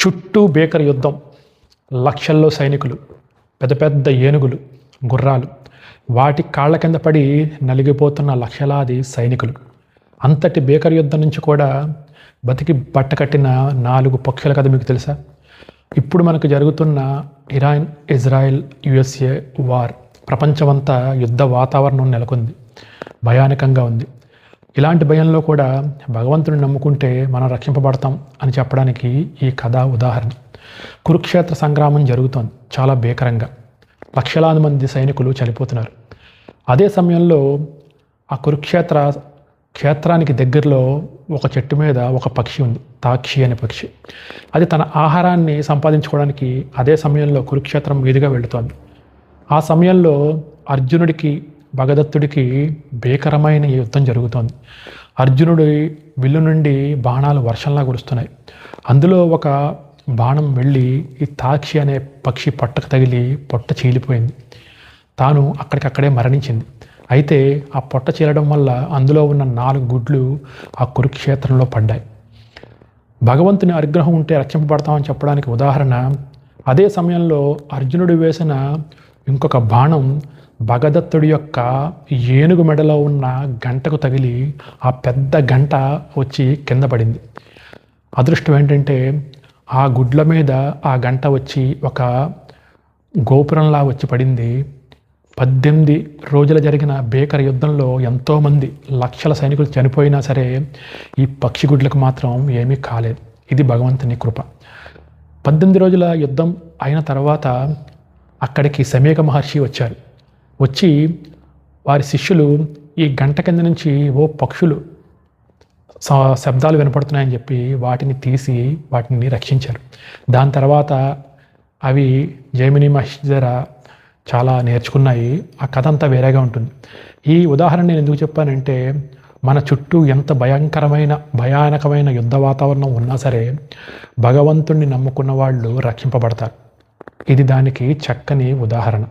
చుట్టూ భీకర యుద్ధం, లక్షల్లో సైనికులు, పెద్ద పెద్ద ఏనుగులు, గుర్రాలు, వాటి కాళ్ళ కింద పడి నలిగిపోతున్న లక్షలాది సైనికులు. అంతటి భీకర యుద్ధం నుంచి కూడా బతికి బట్టకట్టిన 4 పక్షుల కథ మీకు తెలుసా? ఇప్పుడు మనకు జరుగుతున్న ఇరాన్, ఇజ్రాయెల్, యుఎస్ఏ వార్ ప్రపంచమంతా యుద్ధ వాతావరణం నెలకొంది, భయానకంగా ఉంది. ఇలాంటి భయంలో కూడా భగవంతుని నమ్ముకుంటే మనం రక్షింపబడతాం అని చెప్పడానికి ఈ కథ ఉదాహరణ. కురుక్షేత్ర సంగ్రామం జరుగుతోంది, చాలా భీకరంగా. లక్షలాది మంది సైనికులు చనిపోతున్నారు. అదే సమయంలో ఆ కురుక్షేత్ర క్షేత్రానికి దగ్గరలో ఒక చెట్టు మీద ఒక పక్షి ఉంది, తాక్షి అనే పక్షి. అది తన ఆహారాన్ని సంపాదించుకోవడానికి అదే సమయంలో కురుక్షేత్రం మీదుగా వెళుతోంది. ఆ సమయంలో అర్జునుడికి, భగదత్తుడికి భీకరమైన యుద్ధం జరుగుతోంది. అర్జునుడి విల్లు నుండి బాణాలు వర్షంలా కురుస్తున్నాయి. అందులో ఒక బాణం వెళ్ళి ఈ తాక్షి అనే పక్షి పొట్టకు తగిలి పొట్ట చీలిపోయింది. తాను అక్కడికక్కడే మరణించింది. అయితే ఆ పొట్ట చీలడం వల్ల అందులో ఉన్న 4 గుడ్లు ఆ కురుక్షేత్రంలో పడ్డాయి. భగవంతుని అనుగ్రహం ఉంటే రక్షింపబడతామని చెప్పడానికి ఉదాహరణ. అదే సమయంలో అర్జునుడు వేసిన ఇంకొక బాణం భగదత్తుడి యొక్క ఏనుగు మెడలో ఉన్న గంటకు తగిలి ఆ పెద్ద గంట వచ్చి కింద పడింది. అదృష్టం ఏంటంటే ఆ గుడ్ల మీద ఆ గంట వచ్చి ఒక గోపురంలా వచ్చి పడింది. 18 రోజులు జరిగిన భీకర యుద్ధంలో ఎంతోమంది లక్షల సైనికులు చనిపోయినా సరే ఈ పక్షి గుడ్లకు మాత్రం ఏమీ కాలేదు. ఇది భగవంతుని కృప. 18 రోజుల యుద్ధం అయిన తర్వాత అక్కడికి సమేక మహర్షి వచ్చారు. వచ్చి వారి శిష్యులు ఈ గంట కింద నుంచి ఓ పక్షులు శబ్దాలు వినపడుతున్నాయని చెప్పి వాటిని తీసి వాటిని రక్షించారు. దాని తర్వాత అవి జైమిని మహర్షి దగ్గర చాలా నేర్చుకున్నాయి. ఆ కథ అంతా వేరేగా ఉంటుంది. ఈ ఉదాహరణ నేను ఎందుకు చెప్పానంటే, మన చుట్టూ ఎంత భయానకమైన యుద్ధ వాతావరణం ఉన్నా సరే భగవంతుణ్ణి నమ్ముకున్న వాళ్ళు రక్షింపబడతారు. ఇది దానికి చక్కని ఉదాహరణ.